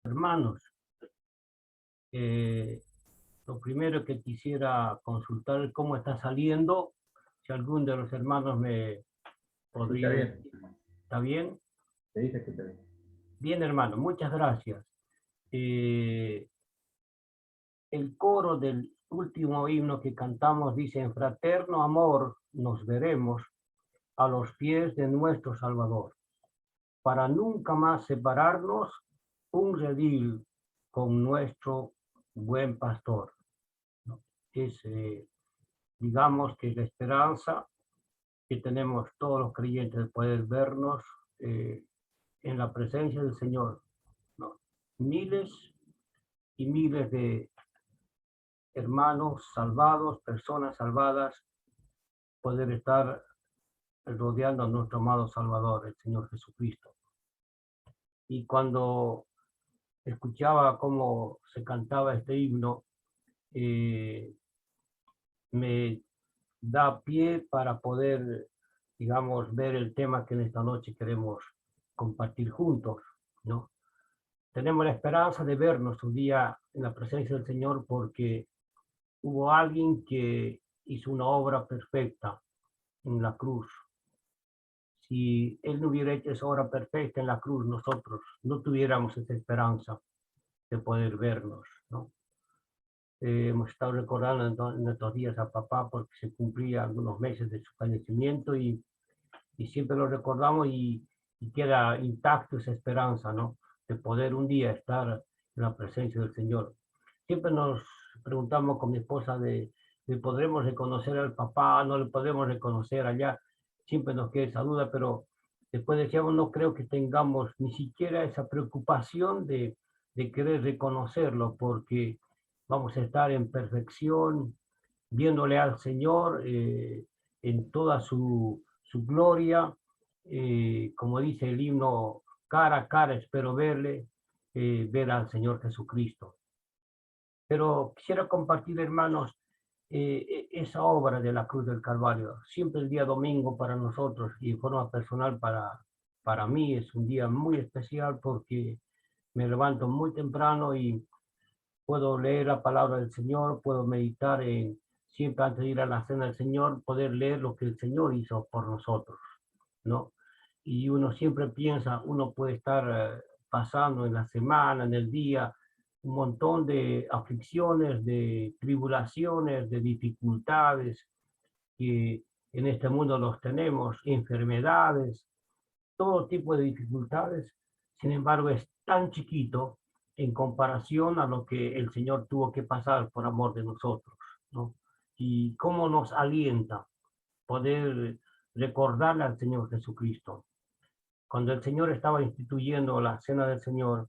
Hermanos, eh, lo primero que quisiera consultar es cómo está saliendo, si algún de los hermanos me Escucha podría bien, decir. ¿Está bien? te dice escucha bien. Bien, hermano, muchas gracias. Eh, el coro del último himno que cantamos dice: en fraterno amor nos veremos a los pies de nuestro Salvador, para nunca más separarnos, un redil con nuestro buen pastor. ¿No? Es, digamos que la esperanza que tenemos todos los creyentes de poder vernos eh, en la presencia del Señor, ¿no? Miles y miles de hermanos salvados, personas salvadas, poder estar rodeando a nuestro amado Salvador, el Señor Jesucristo. Y cuando escuchaba cómo se cantaba este himno, eh, me da pie para poder, digamos, ver el tema que en esta noche queremos compartir juntos, ¿no? Tenemos la esperanza de vernos un día en la presencia del Señor porque hubo alguien que hizo una obra perfecta en la cruz. Si Él no hubiera hecho esa obra perfecta en la cruz, nosotros no tuviéramos esa esperanza de poder vernos, ¿no? Hemos estado recordando en estos días a papá porque se cumplía algunos meses de su fallecimiento y siempre lo recordamos y queda intacto esa esperanza, ¿no? De poder un día estar en la presencia del Señor. Siempre nos preguntamos con mi esposa de podremos reconocer al papá, no le podemos reconocer allá, siempre nos queda esa duda, pero después decíamos, no creo que tengamos ni siquiera esa preocupación de querer reconocerlo, porque vamos a estar en perfección, viéndole al Señor en toda su gloria, como dice el himno, cara a cara espero verle, ver al Señor Jesucristo. Pero quisiera compartir, hermanos, esa obra de la cruz del Calvario. Siempre el día domingo para nosotros y de forma personal para mí es un día muy especial porque me levanto muy temprano y puedo leer la palabra del Señor, puedo meditar en, siempre antes de ir a la cena del Señor, poder leer lo que el Señor hizo por nosotros, ¿no? Y uno siempre piensa, uno puede estar pasando en la semana, en el día, un montón de aflicciones, de tribulaciones, de dificultades que en este mundo los tenemos, enfermedades, todo tipo de dificultades. Sin embargo, es tan chiquito en comparación a lo que el Señor tuvo que pasar por amor de nosotros, ¿no? Y cómo nos alienta poder recordarle al Señor Jesucristo. Cuando el Señor estaba instituyendo la cena del Señor,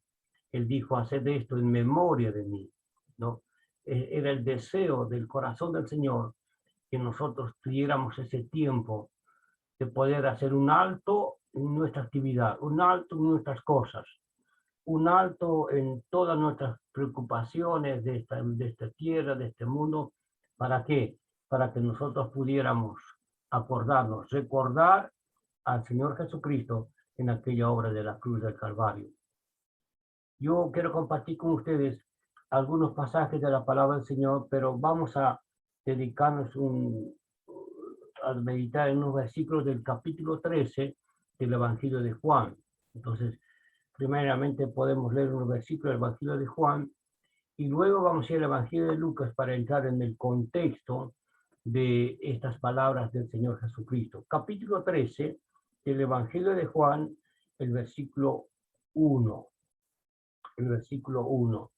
Él dijo: haced esto en memoria de mí, ¿no? Era el deseo del corazón del Señor que nosotros tuviéramos ese tiempo de poder hacer un alto en nuestra actividad, un alto en nuestras cosas, un alto en todas nuestras preocupaciones de esta tierra, de este mundo. ¿Para qué? Para que nosotros pudiéramos acordarnos, recordar al Señor Jesucristo en aquella obra de la cruz del Calvario. Yo quiero compartir con ustedes algunos pasajes de la palabra del Señor, pero vamos a dedicarnos a meditar en unos versículos del capítulo 13 del Evangelio de Juan. Entonces, primeramente podemos leer unos versículos del Evangelio de Juan y luego vamos a ir al Evangelio de Lucas para entrar en el contexto de estas palabras del Señor Jesucristo. Capítulo 13 del Evangelio de Juan, el versículo 1. El versículo 1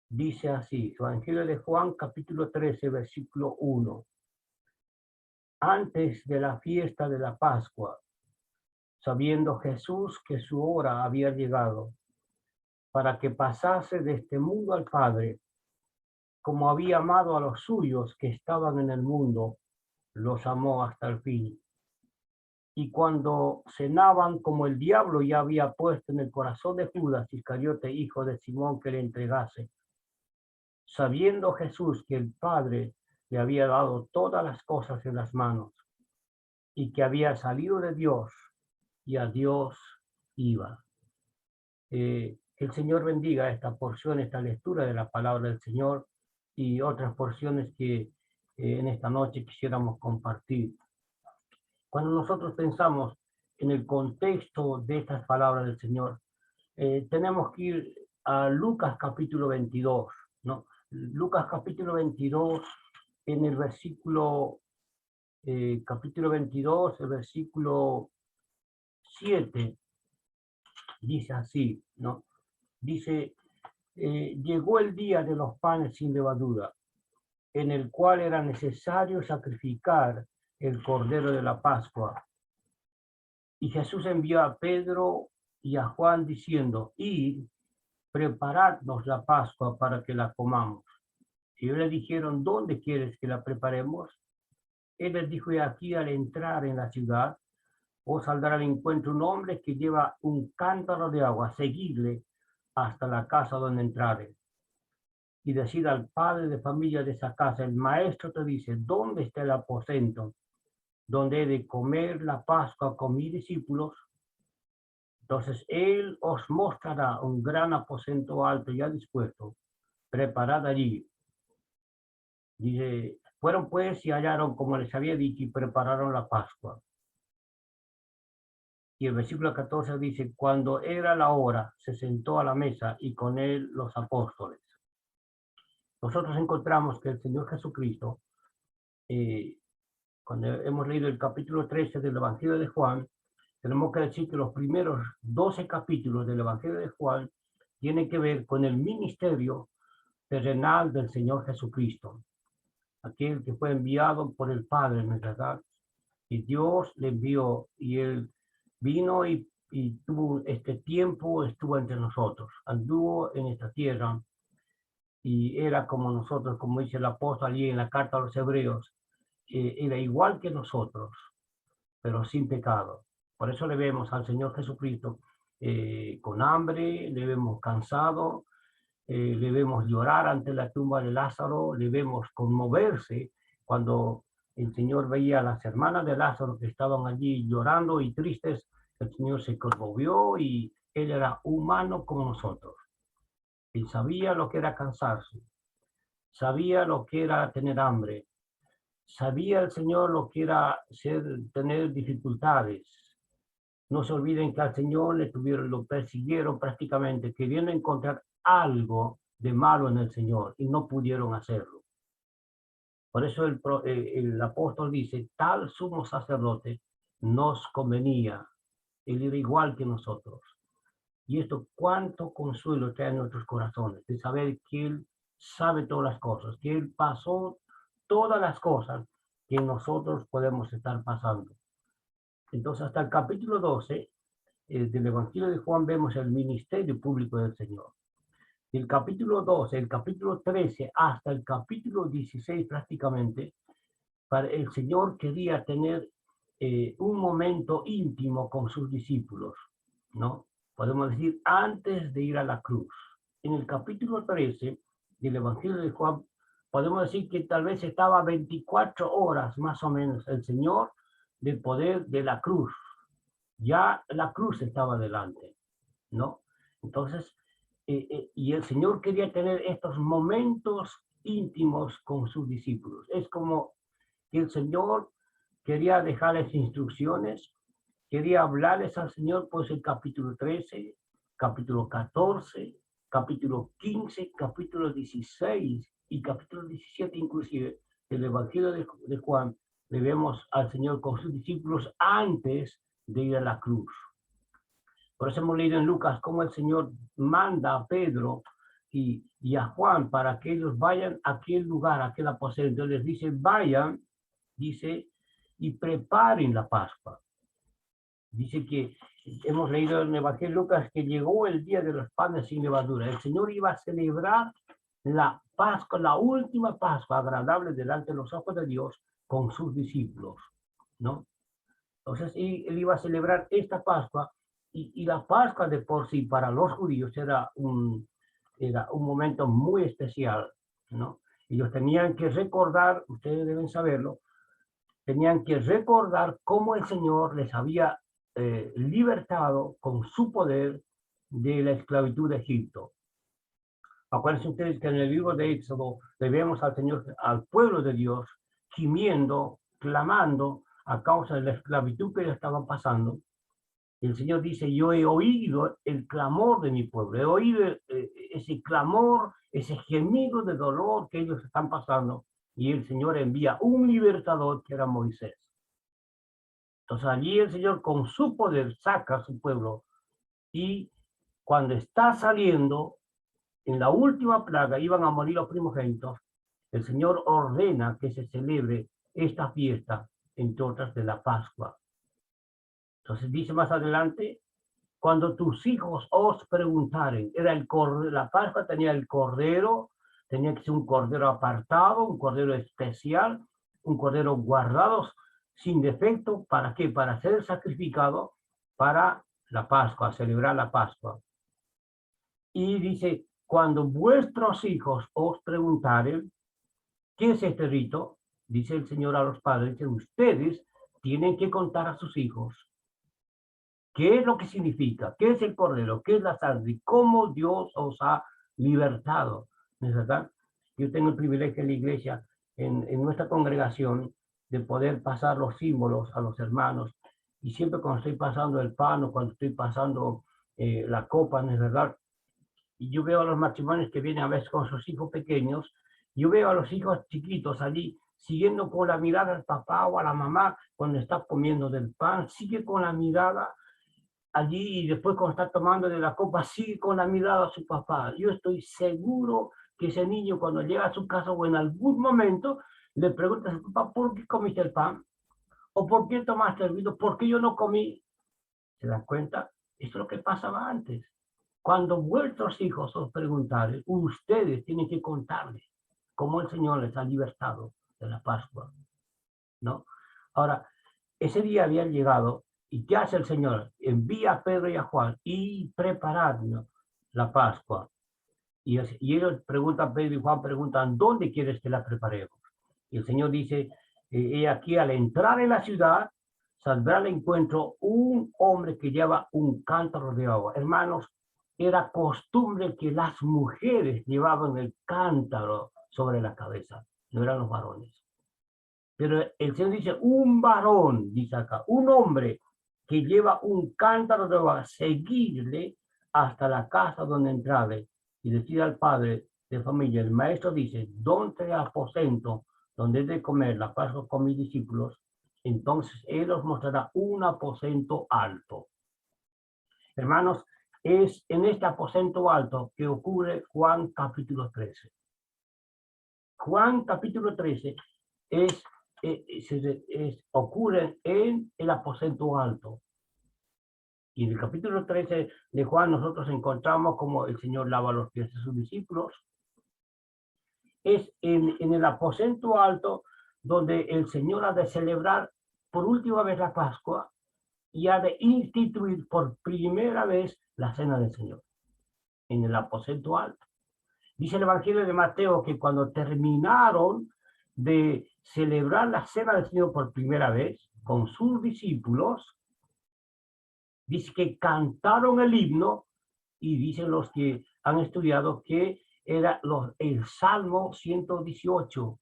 dice así, Evangelio de Juan, capítulo 13, versículo 1. Antes de la fiesta de la Pascua, sabiendo Jesús que su hora había llegado para que pasase de este mundo al Padre, como había amado a los suyos que estaban en el mundo, los amó hasta el fin. Y cuando cenaban, como el diablo ya había puesto en el corazón de Judas Iscariote, hijo de Simón, que le entregase, sabiendo Jesús que el Padre le había dado todas las cosas en las manos y que había salido de Dios y a Dios iba. Que el Señor bendiga esta porción, esta lectura de la palabra del Señor y otras porciones que en esta noche quisiéramos compartir. Cuando nosotros pensamos en el contexto de estas palabras del Señor, tenemos que ir a Lucas capítulo 22, ¿no? Lucas capítulo 22, en el versículo, capítulo 22, el versículo 7, dice así, ¿no? Dice, llegó el día de los panes sin levadura, en el cual era necesario sacrificar el cordero de la Pascua. Y Jesús envió a Pedro y a Juan diciendo, id, preparadnos la Pascua para que la comamos. Y ellos le dijeron, ¿dónde quieres que la preparemos? Él les dijo, y aquí al entrar en la ciudad, os saldrá al encuentro un hombre que lleva un cántaro de agua, seguidle hasta la casa donde entrare. Y decid al padre de familia de esa casa, el maestro te dice, ¿dónde está el aposento donde he de comer la Pascua con mis discípulos? Entonces él os mostrará un gran aposento alto ya dispuesto, preparad allí. Dice, fueron pues y hallaron como les había dicho y prepararon la Pascua. Y el versículo 14 dice, cuando era la hora, se sentó a la mesa y con él los apóstoles. Nosotros encontramos que el Señor Jesucristo, cuando hemos leído el capítulo 13 del Evangelio de Juan, tenemos que decir que los primeros 12 capítulos del Evangelio de Juan tienen que ver con el ministerio terrenal del Señor Jesucristo, aquel que fue enviado por el Padre, ¿verdad? Y Dios le envió y él vino y tuvo este tiempo, estuvo entre nosotros, anduvo en esta tierra y era como nosotros, como dice el apóstol allí en la carta a los hebreos, era igual que nosotros, pero sin pecado. Por eso le vemos al Señor Jesucristo con hambre, le vemos cansado, le vemos llorar ante la tumba de Lázaro, le vemos conmoverse cuando el Señor veía a las hermanas de Lázaro que estaban allí llorando y tristes. El Señor se conmovió y él era humano como nosotros. Él sabía lo que era cansarse, sabía lo que era tener hambre, sabía el Señor lo que era tener dificultades. No se olviden que al Señor lo persiguieron prácticamente, queriendo encontrar algo de malo en el Señor y no pudieron hacerlo. Por eso el apóstol dice, tal sumo sacerdote nos convenía. Él era igual que nosotros. Y esto cuánto consuelo trae en nuestros corazones, de saber que Él sabe todas las cosas, que Él pasó todas las cosas que nosotros podemos estar pasando. Entonces, hasta el capítulo 12 del Evangelio de Juan vemos el ministerio público del Señor. Del capítulo 12, el capítulo 13 hasta el capítulo 16 prácticamente, el Señor quería tener un momento íntimo con sus discípulos, ¿no? Podemos decir, antes de ir a la cruz. En el capítulo 13 del Evangelio de Juan, podemos decir que tal vez estaba 24 horas más o menos el Señor del poder de la cruz. Ya la cruz estaba delante, ¿no? Entonces, y el Señor quería tener estos momentos íntimos con sus discípulos. Es como que el Señor quería dejarles instrucciones, quería hablarles al Señor, pues el capítulo 13, capítulo 14, capítulo 15, capítulo 16 y capítulo 17 inclusive del Evangelio de Juan, le vemos al Señor con sus discípulos antes de ir a la cruz. Por eso hemos leído en Lucas cómo el Señor manda a Pedro y a Juan para que ellos vayan a aquel lugar, a aquel aposento. Les dice, vayan, dice, y preparen la Pascua. Dice que hemos leído en el Evangelio de Lucas que llegó el día de los panes sin levadura. El Señor iba a celebrar la Pascua, la última Pascua agradable delante de los ojos de Dios con sus discípulos, ¿no? Entonces él iba a celebrar esta Pascua y la Pascua de por sí para los judíos era un momento muy especial, ¿no? Ellos tenían que recordar, ustedes deben saberlo, tenían que recordar cómo el Señor les había libertado con su poder de la esclavitud de Egipto. Acuérdense ustedes que en el libro de Éxodo le vemos al Señor, al pueblo de Dios, gimiendo, clamando a causa de la esclavitud que ellos estaban pasando. El Señor dice, yo he oído el clamor de mi pueblo, he oído ese clamor, ese gemido de dolor que ellos están pasando. Y el Señor envía un libertador que era Moisés. Entonces allí el Señor con su poder saca a su pueblo y cuando está saliendo, en la última plaga iban a morir los primogénitos, el Señor ordena que se celebre esta fiesta, entre otras de la Pascua. Entonces dice más adelante, cuando tus hijos os preguntaren, era el cordero, la Pascua tenía el cordero, tenía que ser un cordero apartado, un cordero especial, un cordero guardado sin defecto, ¿para qué? Para ser sacrificado para la Pascua, celebrar la Pascua. Y dice, cuando vuestros hijos os preguntaren, ¿qué es este rito? Dice el Señor a los padres, que ustedes tienen que contar a sus hijos qué es lo que significa, qué es el cordero, qué es la sangre, cómo Dios os ha libertado. ¿No es verdad? Yo tengo el privilegio en la iglesia, en nuestra congregación, de poder pasar los símbolos a los hermanos. Y siempre cuando estoy pasando el pan o cuando estoy pasando la copa, ¿no es verdad? Y yo veo a los matrimonios que vienen a veces con sus hijos pequeños, yo veo a los hijos chiquitos allí siguiendo con la mirada al papá o a la mamá cuando está comiendo del pan, sigue con la mirada allí y después cuando está tomando de la copa sigue con la mirada a su papá. Yo estoy seguro que ese niño cuando llega a su casa o en algún momento le pregunta a su papá, ¿por qué comiste el pan? ¿O por qué tomaste el vino? ¿Por qué yo no comí? ¿Se dan cuenta? Esto es lo que pasaba antes. Cuando vuestros hijos os preguntaren, ustedes tienen que contarles cómo el Señor les ha libertado de la Pascua, ¿no? Ahora, ese día había llegado, ¿y qué hace el Señor? Envía a Pedro y a Juan y preparan la Pascua. Y ellos preguntan, Pedro y Juan preguntan, ¿dónde quieres que la preparemos? Y el Señor dice, aquí al entrar en la ciudad, saldrá al encuentro un hombre que lleva un cántaro de agua. Hermanos, era costumbre que las mujeres llevaban el cántaro sobre la cabeza, no eran los varones. Pero el Señor dice, un varón, dice acá, un hombre que lleva un cántaro de agua, seguirle hasta la casa donde entrare y decir al padre de familia, el maestro dice, ¿dónde aposento donde he de comer la Pascua con mis discípulos? Entonces él os mostrará un aposento alto. Hermanos, es en este aposento alto que ocurre Juan capítulo 13. Juan capítulo 13 ocurre en el aposento alto. Y en el capítulo 13 de Juan nosotros encontramos como el Señor lava los pies de sus discípulos. Es en el aposento alto donde el Señor ha de celebrar por última vez la Pascua y ha de instituir por primera vez la cena del Señor. En el aposento alto. Dice el Evangelio de Mateo que cuando terminaron de celebrar la cena del Señor por primera vez con sus discípulos, dice que cantaron el himno y dicen los que han estudiado que era el Salmo 118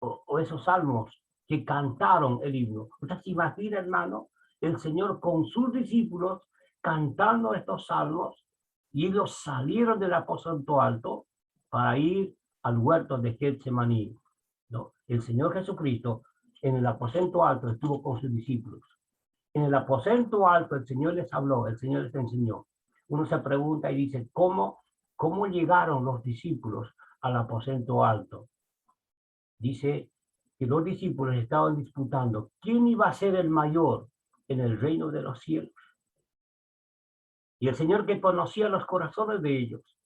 o esos salmos que cantaron el himno. Usted se imagina, hermano, el Señor con sus discípulos cantando estos salmos y ellos salieron del aposento alto para ir al huerto de Getsemaní, ¿no? El Señor Jesucristo en el aposento alto estuvo con sus discípulos. En el aposento alto el Señor les habló, el Señor les enseñó. Uno se pregunta y dice, ¿cómo llegaron los discípulos al aposento alto? Dice que los discípulos estaban disputando quién iba a ser el mayor en el reino de los cielos. Y el Señor, que conocía los corazones de ellos,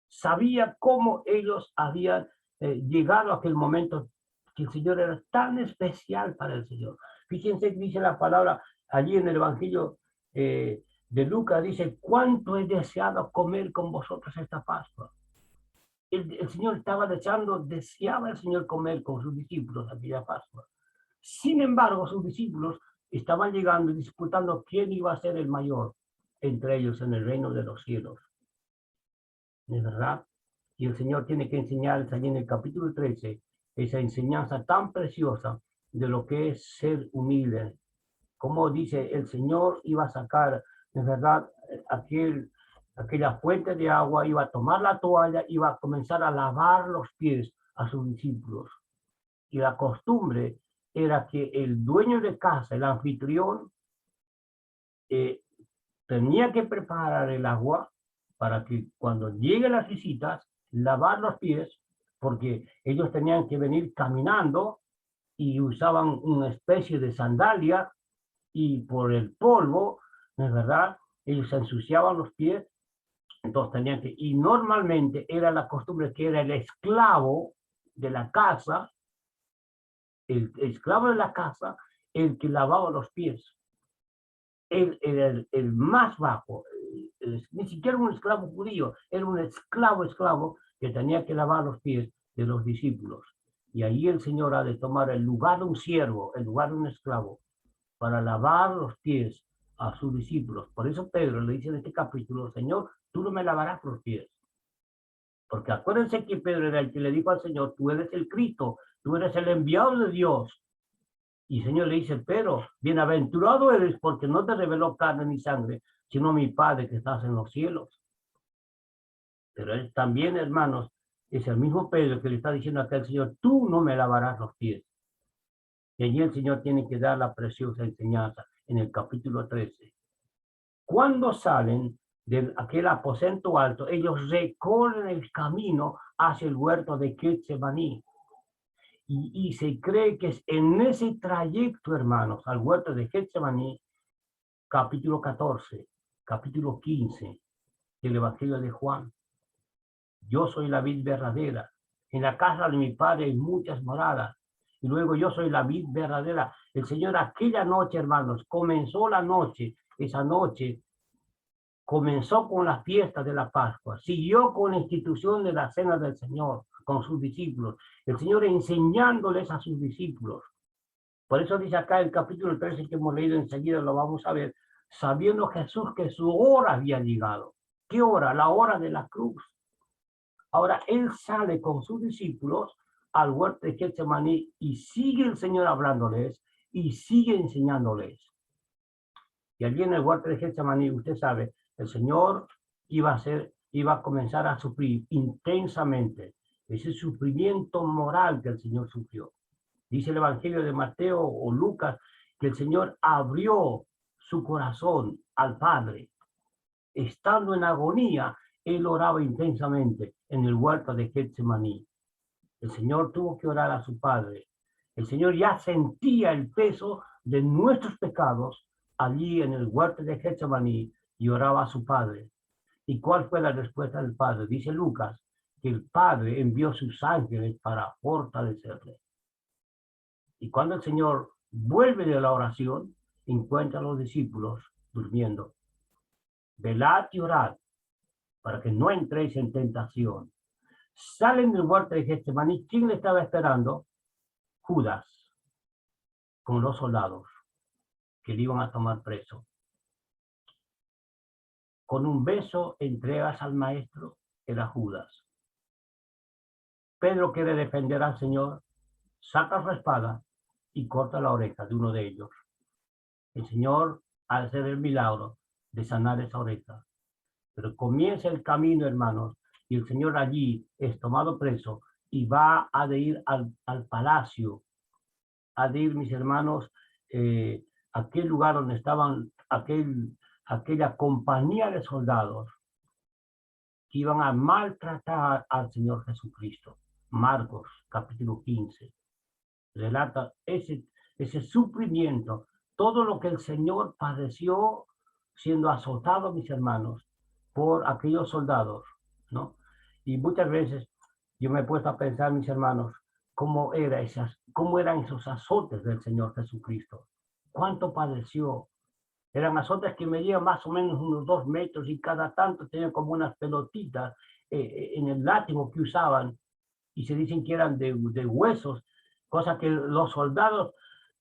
sabía cómo ellos habían llegado a aquel momento, que el Señor era tan especial para el Señor. Fíjense que dice la palabra allí en el Evangelio de Lucas, dice, ¿cuánto he deseado comer con vosotros esta Pascua? El Señor estaba deseaba el Señor comer con sus discípulos aquella Pascua. Sin embargo, sus discípulos estaban llegando y disputando quién iba a ser el mayor entre ellos en el reino de los cielos. ¿Es verdad? Y el Señor tiene que enseñarles allí en el capítulo 13 esa enseñanza tan preciosa de lo que es ser humilde. Como dice, el Señor iba a sacar, es verdad, aquella fuente de agua, iba a tomar la toalla, iba a comenzar a lavar los pies a sus discípulos. Y la costumbre era que el dueño de casa, el anfitrión, tenía que preparar el agua para que cuando lleguen las visitas, lavar los pies, porque ellos tenían que venir caminando y usaban una especie de sandalia y por el polvo, ¿no es verdad? Ellos se ensuciaban los pies, entonces tenían que, y normalmente era la costumbre que era el esclavo de la casa, el esclavo de la casa, el que lavaba los pies. Él era el más bajo, ni siquiera un esclavo judío, era un esclavo que tenía que lavar los pies de los discípulos. Y ahí el Señor ha de tomar el lugar de un siervo, el lugar de un esclavo, para lavar los pies a sus discípulos. Por eso Pedro le dice en este capítulo, Señor, tú no me lavarás los pies. Porque acuérdense que Pedro era el que le dijo al Señor, tú eres el Cristo, tú eres el enviado de Dios. Y el Señor le dice, pero bienaventurado eres porque no te reveló carne ni sangre, sino mi Padre que estás en los cielos. Pero él también, hermanos, es el mismo Pedro que le está diciendo acá al Señor, tú no me lavarás los pies. Y allí el Señor tiene que dar la preciosa enseñanza en el capítulo 13. Cuando salen de aquel aposento alto, ellos recorren el camino hacia el huerto de Getsemaní. Y se cree que es en ese trayecto, hermanos, al huerto de Getsemaní, capítulo 14, capítulo 15 del Evangelio de Juan. Yo soy la vid verdadera. En la casa de mi padre hay muchas moradas. Y luego yo soy la vid verdadera. El Señor aquella noche, hermanos, comenzó la noche. Esa noche comenzó con la fiesta de la Pascua. Siguió con la institución de la cena del Señor, con sus discípulos. El Señor enseñándoles a sus discípulos. Por eso dice acá el capítulo 13 que hemos leído enseguida, lo vamos a ver, sabiendo Jesús que su hora había llegado. ¿Qué hora? La hora de la cruz. Ahora él sale con sus discípulos al huerto de Getsemaní y sigue el Señor hablándoles y sigue enseñándoles. Y allí en el huerto de Getsemaní, usted sabe, el Señor iba a comenzar a sufrir intensamente ese sufrimiento moral que el Señor sufrió. Dice el Evangelio de Mateo o Lucas que el Señor abrió su corazón al Padre. Estando en agonía, él oraba intensamente en el huerto de Getsemaní. El Señor tuvo que orar a su Padre. El Señor ya sentía el peso de nuestros pecados allí en el huerto de Getsemaní y oraba a su Padre. ¿Y cuál fue la respuesta del Padre? Dice Lucas que el Padre envió sus ángeles para fortalecerle. Y cuando el Señor vuelve de la oración, encuentra a los discípulos durmiendo. Velad y orad para que no entréis en tentación. Salen del huerto de Getsemaní. ¿Quién le estaba esperando? Judas, con los soldados que le iban a tomar preso. Con un beso entregas al maestro, era Judas. Pedro quiere defender al Señor, saca su espada y corta la oreja de uno de ellos. El Señor hace el milagro de sanar esa oreja. Pero comienza el camino, hermanos, y el Señor allí es tomado preso y va a de ir al palacio, a de ir, mis hermanos, aquel lugar donde estaban aquella compañía de soldados que iban a maltratar al Señor Jesucristo. Marcos, capítulo 15, relata ese sufrimiento, todo lo que el Señor padeció siendo azotado, mis hermanos, por aquellos soldados, ¿no? Y muchas veces yo me he puesto a pensar, mis hermanos, cómo eran esos azotes del Señor Jesucristo. ¿Cuánto padeció? Eran azotes que medían más o menos unos 2 metros y cada tanto tenían como unas pelotitas en el látigo que usaban y se dicen que eran de huesos, cosa que los soldados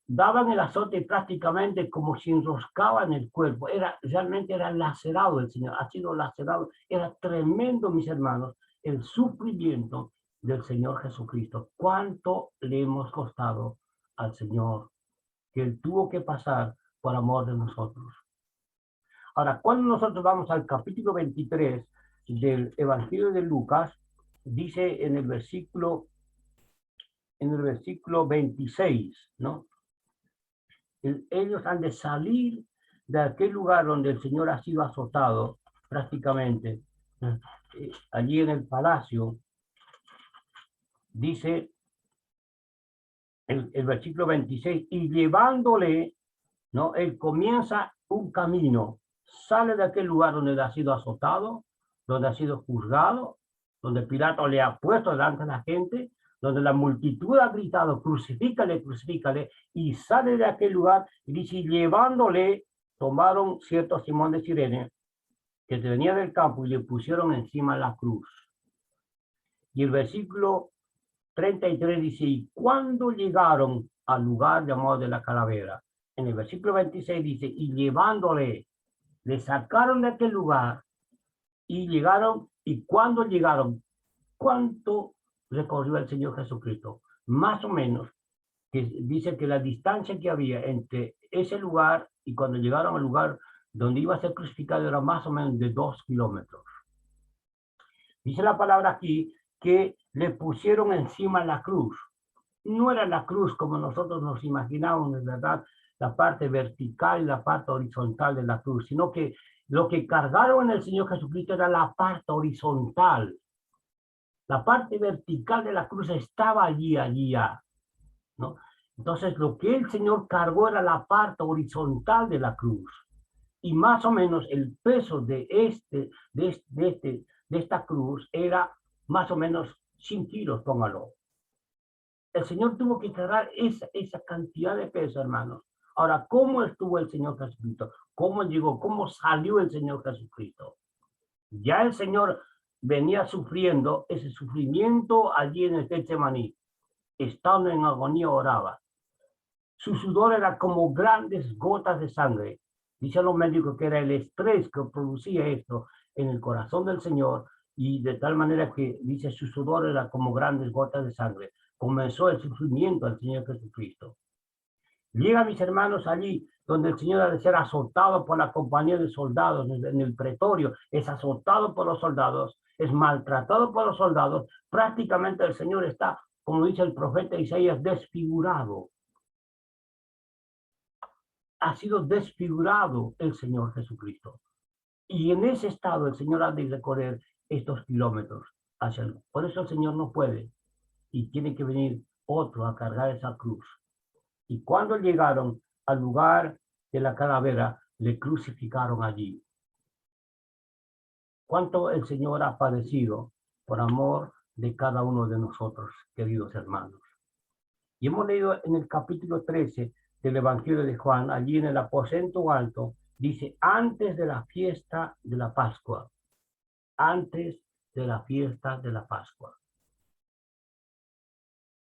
daban el azote prácticamente como si enroscaban el cuerpo. Realmente era lacerado el Señor, ha sido lacerado. Era tremendo, mis hermanos, el sufrimiento del Señor Jesucristo. ¿Cuánto le hemos costado al Señor que Él tuvo que pasar por amor de nosotros? Ahora, cuando nosotros vamos al capítulo 23 del Evangelio de Lucas, dice en el versículo 26, ¿no? Ellos han de salir de aquel lugar donde el Señor ha sido azotado, prácticamente, allí en el palacio, dice el versículo 26, y llevándole, ¿no? Él comienza un camino, sale de aquel lugar donde ha sido azotado, donde ha sido juzgado, donde Pilato le ha puesto delante de la gente, donde la multitud ha gritado, crucifícale, crucifícale, y sale de aquel lugar y dice, llevándole, tomaron cierto Simón de Cirene, que venía del campo, y le pusieron encima la cruz. Y el versículo 33 dice, y cuando llegaron al lugar llamado de la calavera, en el versículo 26 dice, y llevándole, le sacaron de aquel lugar, y llegaron, y cuando llegaron, ¿cuánto recorrió el Señor Jesucristo? Más o menos, que dice que la distancia que había entre ese lugar y cuando llegaron al lugar donde iba a ser crucificado era más o menos de 2 kilómetros. Dice la palabra aquí que le pusieron encima la cruz. No era la cruz como nosotros nos imaginábamos, en verdad, la parte vertical y la parte horizontal de la cruz, sino que lo que cargaron en el Señor Jesucristo era la parte horizontal. La parte vertical de la cruz estaba allí, ¿no? Entonces, lo que el Señor cargó era la parte horizontal de la cruz. Y más o menos el peso de esta cruz era más o menos 100 kilos, póngalo. El Señor tuvo que cargar esa cantidad de peso, hermanos. Ahora, ¿cómo estuvo el Señor Jesucristo? ¿Cómo llegó? ¿Cómo salió el Señor Jesucristo? Ya el Señor venía sufriendo ese sufrimiento allí en el Getsemaní. Estando en agonía oraba. Su sudor era como grandes gotas de sangre. Dicen los médicos que era el estrés que producía esto en el corazón del Señor, y de tal manera que dice su sudor era como grandes gotas de sangre. Comenzó el sufrimiento al Señor Jesucristo. Llega, mis hermanos, allí donde el Señor ha de ser azotado por la compañía de soldados en el pretorio, es azotado por los soldados, es maltratado por los soldados. Prácticamente el Señor está, como dice el profeta Isaías, desfigurado. Ha sido desfigurado el Señor Jesucristo. Y en ese estado el Señor ha de recorrer estos kilómetros hacia él. Por eso el Señor no puede y tiene que venir otro a cargar esa cruz. Y cuando llegaron al lugar de la calavera, le crucificaron allí. ¿Cuánto el Señor ha padecido por amor de cada uno de nosotros, queridos hermanos? Y hemos leído en el capítulo 13 del Evangelio de Juan, allí en el aposento alto, dice, antes de la fiesta de la Pascua, antes de la fiesta de la Pascua.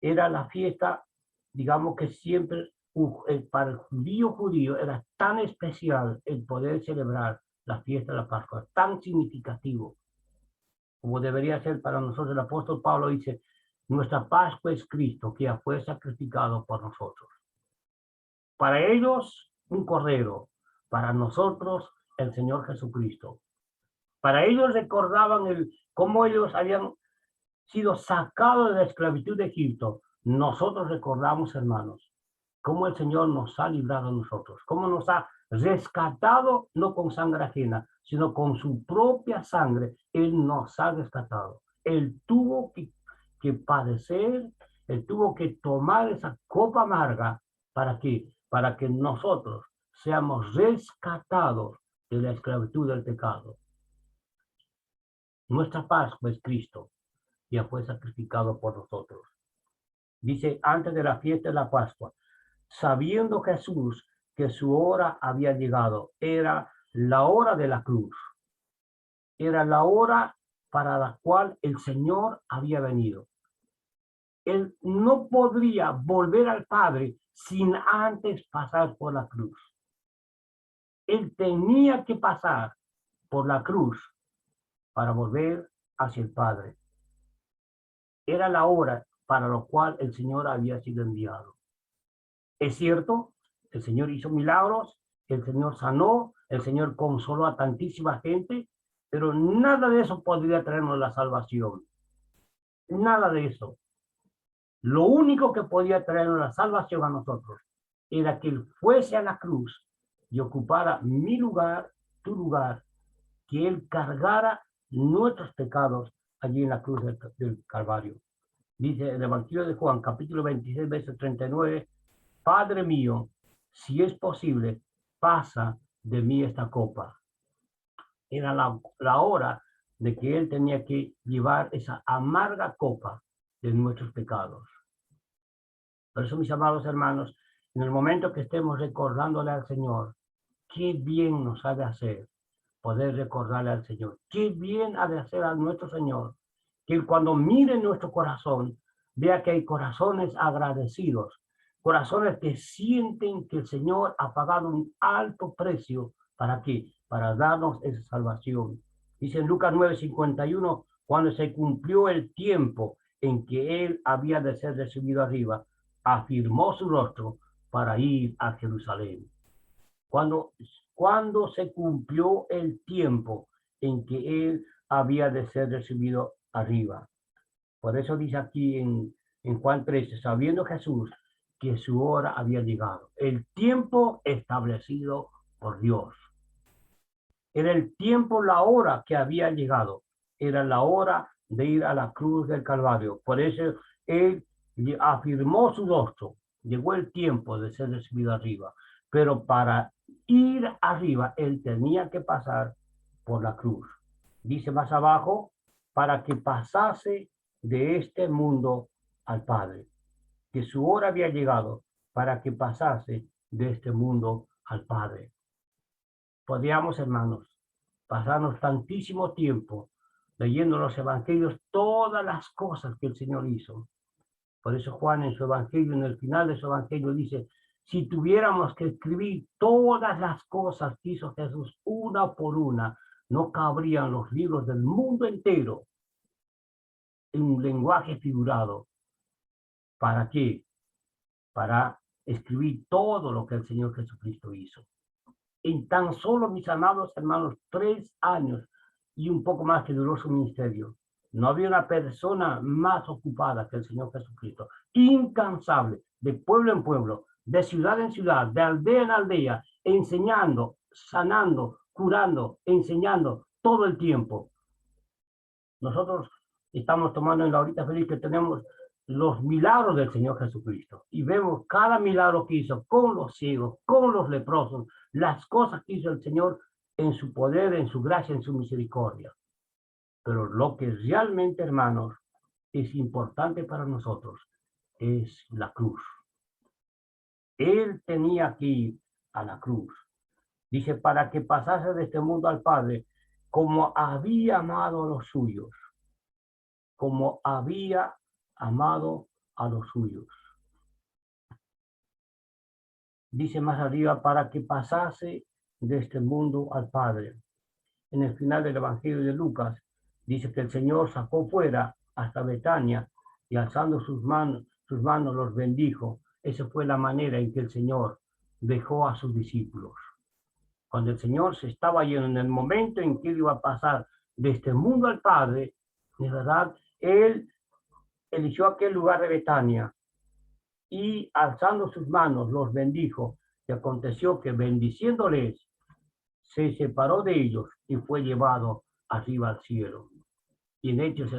Era la fiesta, digamos que siempre, para el judío era tan especial el poder celebrar la fiesta de la Pascua, tan significativo, como debería ser para nosotros. El apóstol Pablo dice, nuestra Pascua es Cristo, que ya fue sacrificado por nosotros. Para ellos, un cordero. Para nosotros, el Señor Jesucristo. Para ellos recordaban cómo ellos habían sido sacados de la esclavitud de Egipto. Nosotros recordamos, hermanos, cómo el Señor nos ha librado a nosotros, cómo nos ha rescatado, no con sangre ajena, sino con su propia sangre. Él nos ha rescatado. Él tuvo que padecer, Él tuvo que tomar esa copa amarga para que nosotros seamos rescatados de la esclavitud del pecado. Nuestra Pascua es Cristo, ya fue sacrificado por nosotros. Dice, antes de la fiesta de la Pascua, sabiendo Jesús que su hora había llegado, era la hora de la cruz, era la hora para la cual el Señor había venido. Él no podría volver al Padre sin antes pasar por la cruz. Él tenía que pasar por la cruz para volver hacia el Padre. Era la hora para la cual el Señor había sido enviado. Es cierto, el Señor hizo milagros, el Señor sanó, el Señor consoló a tantísima gente, pero nada de eso podría traernos la salvación. Nada de eso. Lo único que podía traernos la salvación a nosotros era que Él fuese a la cruz y ocupara mi lugar, tu lugar, que Él cargara nuestros pecados allí en la cruz del Calvario. Dice el Evangelio de Juan, capítulo 26, verso 39, Padre mío, si es posible, pasa de mí esta copa. Era la hora de que Él tenía que llevar esa amarga copa de nuestros pecados. Por eso, mis amados hermanos, en el momento que estemos recordándole al Señor, qué bien nos ha de hacer poder recordarle al Señor. Qué bien ha de hacer a nuestro Señor, que cuando mire nuestro corazón, vea que hay corazones agradecidos, corazones que sienten que el Señor ha pagado un alto precio. ¿Para qué? Para darnos esa salvación. Dice en Lucas 9:51, cuando se cumplió el tiempo en que Él había de ser recibido arriba, afirmó su rostro para ir a Jerusalén. Cuando se cumplió el tiempo en que Él había de ser recibido arriba. Por eso dice aquí en Juan 13, sabiendo Jesús que su hora había llegado. El tiempo establecido por Dios. Era el tiempo, la hora que había llegado. Era la hora de ir a la cruz del Calvario. Por eso Él afirmó su rostro. Llegó el tiempo de ser recibido arriba. Pero para ir arriba, Él tenía que pasar por la cruz. Dice más abajo, para que pasase de este mundo al Padre. Que su hora había llegado para que pasase de este mundo al Padre. Podríamos, hermanos, pasarnos tantísimo tiempo leyendo los evangelios, todas las cosas que el Señor hizo. Por eso Juan en su evangelio, en el final de su evangelio, dice, si tuviéramos que escribir todas las cosas que hizo Jesús una por una, no cabrían los libros del mundo entero en un lenguaje figurado. ¿Para qué? Para escribir todo lo que el Señor Jesucristo hizo. En tan solo, mis amados hermanos, 3 años y un poco más que duró su ministerio, no había una persona más ocupada que el Señor Jesucristo, incansable, de pueblo en pueblo, de ciudad en ciudad, de aldea en aldea, enseñando, sanando, curando, enseñando todo el tiempo. Nosotros estamos tomando en la horita feliz que tenemos los milagros del Señor Jesucristo y vemos cada milagro que hizo con los ciegos, con los leprosos, las cosas que hizo el Señor en su poder, en su gracia, en su misericordia. Pero lo que realmente, hermanos, es importante para nosotros es la cruz. Él tenía que ir a la cruz. Dice, para que pasase de este mundo al Padre, como había amado a los suyos. Como había amado a los suyos. Dice más arriba, para que pasase de este mundo al Padre. En el final del Evangelio de Lucas, dice que el Señor sacó fuera hasta Betania y alzando sus manos los bendijo. Esa fue la manera en que el Señor dejó a sus discípulos. Cuando el Señor se estaba yendo, en el momento en que él iba a pasar de este mundo al Padre, de verdad, él eligió aquel lugar de Betania y alzando sus manos los bendijo. Y aconteció que bendiciéndoles, se separó de ellos y fue llevado arriba al cielo. Y en Hechos,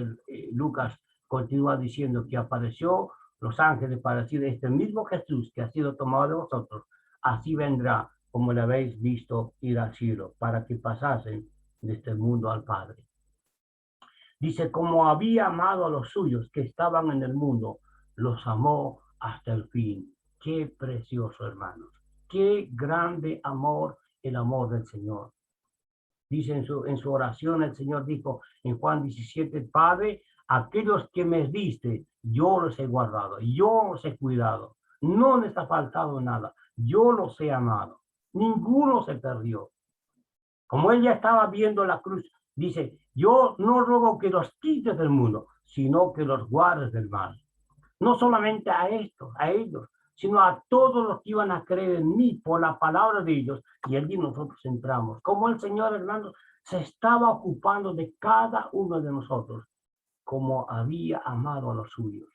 Lucas continúa diciendo que apareció los ángeles para decir, este mismo Jesús que ha sido tomado de vosotros, así vendrá como le habéis visto ir al cielo, para que pasasen de este mundo al Padre. Dice, como había amado a los suyos que estaban en el mundo, los amó hasta el fin. Qué precioso, hermanos. Qué grande amor, el amor del Señor. Dice en su oración, el Señor dijo en Juan 17, Padre, aquellos que me diste, yo los he guardado, yo los he cuidado. No les ha faltado nada. Yo los he amado. Ninguno se perdió. Como ella estaba viendo la cruz, dice, yo no ruego que los quites del mundo, sino que los guardes del mal. No solamente a estos, a ellos, sino a todos los que iban a creer en mí por la palabra de ellos. Y allí nosotros entramos. Como el Señor, hermanos, se estaba ocupando de cada uno de nosotros, como había amado a los suyos.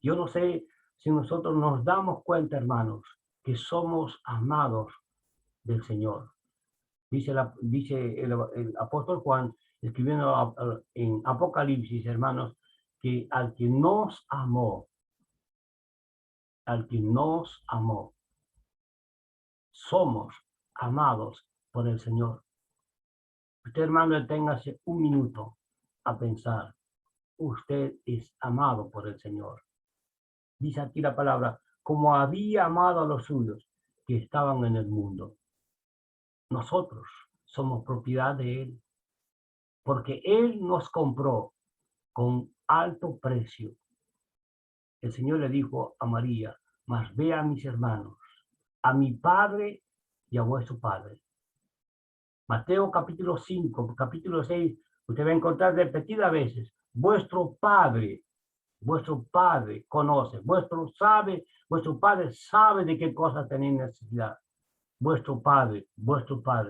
Yo no sé si nosotros nos damos cuenta, hermanos, que somos amados del Señor. Dice el apóstol Juan, escribiendo en Apocalipsis, hermanos, que al que nos amó, somos amados por el Señor. Usted, hermano, deténgase un minuto a pensar. Usted es amado por el Señor. Dice aquí la palabra, como había amado a los suyos que estaban en el mundo. Nosotros somos propiedad de Él, porque Él nos compró con alto precio. El Señor le dijo a María, mas ve a mis hermanos, a mi Padre y a vuestro Padre. Mateo capítulo 5, capítulo 6, usted va a encontrar repetidas veces, vuestro Padre conoce, vuestro Padre sabe de qué cosas tenéis necesidad. Vuestro Padre,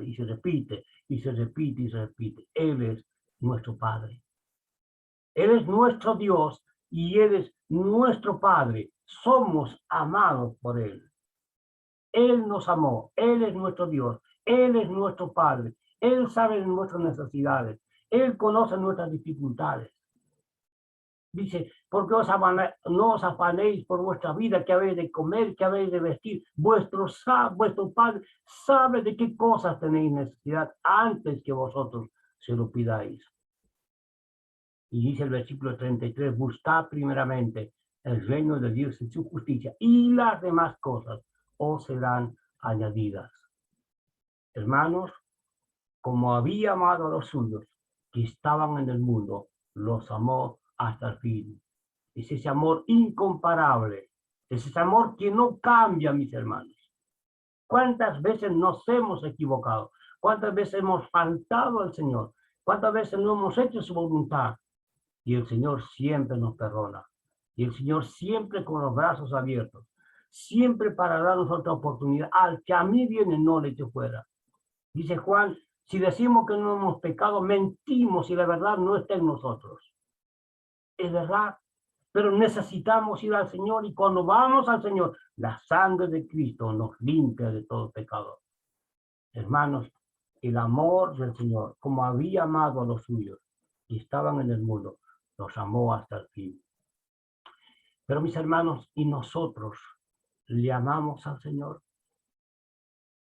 y se repite, y se repite, y se repite. Él es nuestro Padre. Él es nuestro Dios y Él es nuestro Padre. Somos amados por Él. Él nos amó. Él es nuestro Dios. Él es nuestro Padre. Él sabe de nuestras necesidades. Él conoce nuestras dificultades. Dice, porque no os afanéis por vuestra vida, que habéis de comer, que habéis de vestir. Vuestro Padre sabe de qué cosas tenéis necesidad antes que vosotros se lo pidáis. Y dice el versículo 33, buscad primeramente el reino de Dios y su justicia, y las demás cosas os serán añadidas. Hermanos, como había amado a los suyos que estaban en el mundo, los amó hasta el fin. Es ese amor incomparable, es ese amor que no cambia, mis hermanos. ¿Cuántas veces nos hemos equivocado? ¿Cuántas veces hemos faltado al Señor? ¿Cuántas veces no hemos hecho su voluntad? Y el Señor siempre nos perdona. Y el Señor siempre con los brazos abiertos. Siempre para darnos otra oportunidad. Al que a mí viene, no le echo fuera. Dice Juan, si decimos que no hemos pecado, mentimos y la verdad no está en nosotros. Es verdad, pero necesitamos ir al Señor y cuando vamos al Señor, la sangre de Cristo nos limpia de todo pecado. Hermanos, el amor del Señor, como había amado a los suyos que estaban en el mundo, los amó hasta el fin. Pero mis hermanos, ¿y nosotros le amamos al Señor?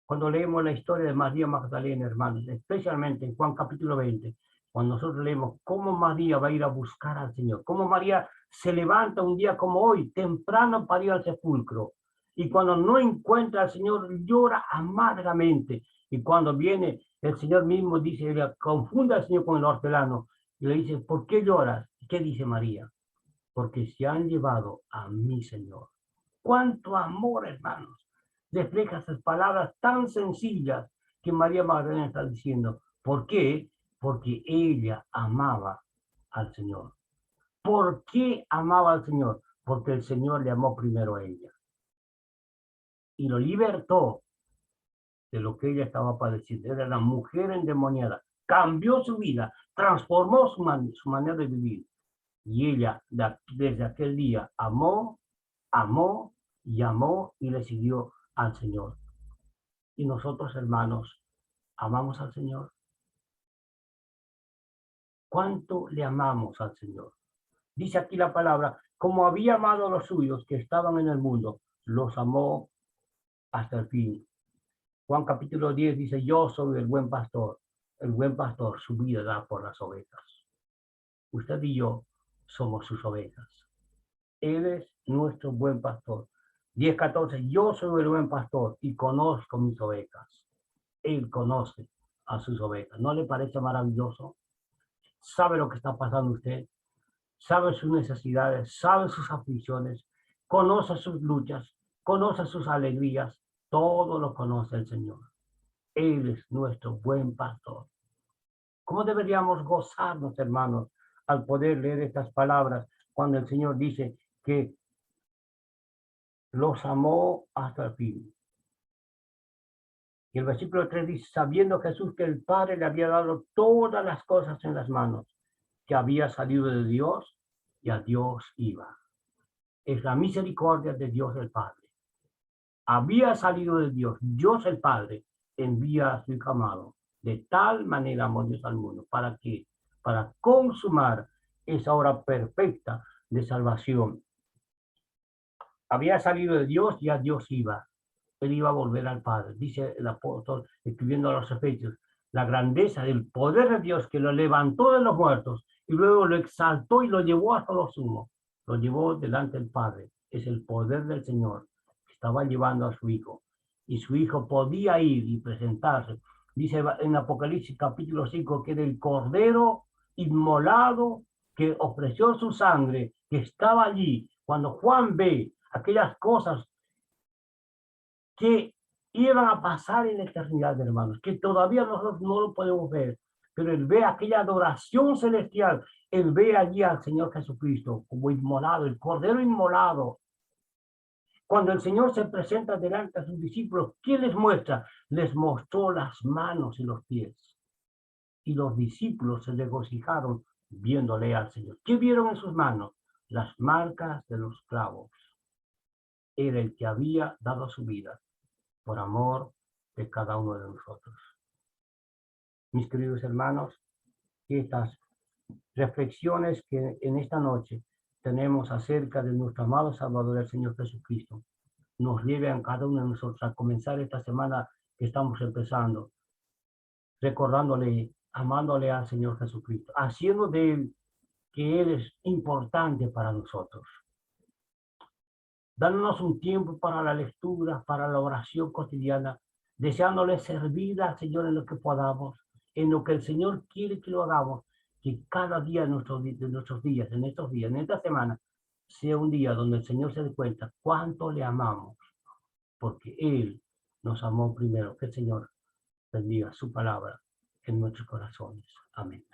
Cuando leemos la historia de María Magdalena, hermanos, especialmente en Juan capítulo 20, cuando nosotros leemos cómo María va a ir a buscar al Señor, cómo María se levanta un día como hoy, temprano para ir al sepulcro, y cuando no encuentra al Señor, llora amargamente, y cuando viene el Señor mismo, dice, le confunde al Señor con el hortelano, y le dice, ¿por qué lloras? ¿Qué dice María? Porque se han llevado a mi Señor. ¡Cuánto amor, hermanos! Refleja esas palabras tan sencillas que María Magdalena está diciendo. ¿Por qué? Porque ella amaba al Señor. ¿Por qué amaba al Señor? Porque el Señor le amó primero a ella. Y lo libertó de lo que ella estaba padeciendo. Era la mujer endemoniada. Cambió su vida, transformó su manera de vivir. Y ella, desde aquel día, amó y le siguió al Señor. Y nosotros, hermanos, amamos al Señor. ¿Cuánto le amamos al Señor? Dice aquí la palabra, como había amado a los suyos que estaban en el mundo, los amó hasta el fin. Juan capítulo 10 dice, yo soy el buen pastor su vida da por las ovejas. Usted y yo somos sus ovejas. Él es nuestro buen pastor. 10:14, yo soy el buen pastor y conozco mis ovejas. Él conoce a sus ovejas. ¿No le parece maravilloso? sabe lo que está pasando usted, sabe sus necesidades, sabe sus aflicciones, conoce sus luchas, conoce sus alegrías, todo lo conoce el Señor. Él es nuestro buen pastor. ¿Cómo deberíamos gozarnos, hermanos, al poder leer estas palabras cuando el Señor dice que los amó hasta el fin? Y el versículo 3 dice, sabiendo Jesús que el Padre le había dado todas las cosas en las manos, que había salido de Dios y a Dios iba. Es la misericordia de Dios el Padre. Había salido de Dios, Dios el Padre envía a su Hijo amado. De tal manera amó Dios al mundo. ¿Para qué? Para consumar esa obra perfecta de salvación. Había salido de Dios y a Dios iba. Él iba a volver al Padre. Dice el apóstol, escribiendo a los Efesios, la grandeza del poder de Dios que lo levantó de los muertos y luego lo exaltó y lo llevó hasta lo sumo. Lo llevó delante del Padre. Es el poder del Señor que estaba llevando a su Hijo. Y su Hijo podía ir y presentarse. Dice en Apocalipsis capítulo 5 que del Cordero inmolado que ofreció su sangre, que estaba allí. Cuando Juan ve aquellas cosas que iban a pasar en la eternidad, hermanos, que todavía nosotros no lo podemos ver, pero él ve aquella adoración celestial, él ve allí al Señor Jesucristo como inmolado, el Cordero inmolado. Cuando el Señor se presenta delante de sus discípulos, ¿qué les muestra? Les mostró las manos y los pies. Y los discípulos se regocijaron viéndole al Señor. ¿Qué vieron en sus manos? Las marcas de los clavos. Era el que había dado su vida por amor de cada uno de nosotros. Mis queridos hermanos, estas reflexiones que en esta noche tenemos acerca de nuestro amado Salvador, el Señor Jesucristo, nos lleven a cada uno de nosotros a comenzar esta semana que estamos empezando, recordándole, amándole al Señor Jesucristo, haciendo de Él que Él es importante para nosotros. Dándonos un tiempo para la lectura, para la oración cotidiana, deseándole servir al Señor en lo que podamos, en lo que el Señor quiere que lo hagamos, que cada día de nuestros días, en estos días, en esta semana, sea un día donde el Señor se dé cuenta cuánto le amamos, porque Él nos amó primero. Que el Señor bendiga su palabra en nuestros corazones. Amén.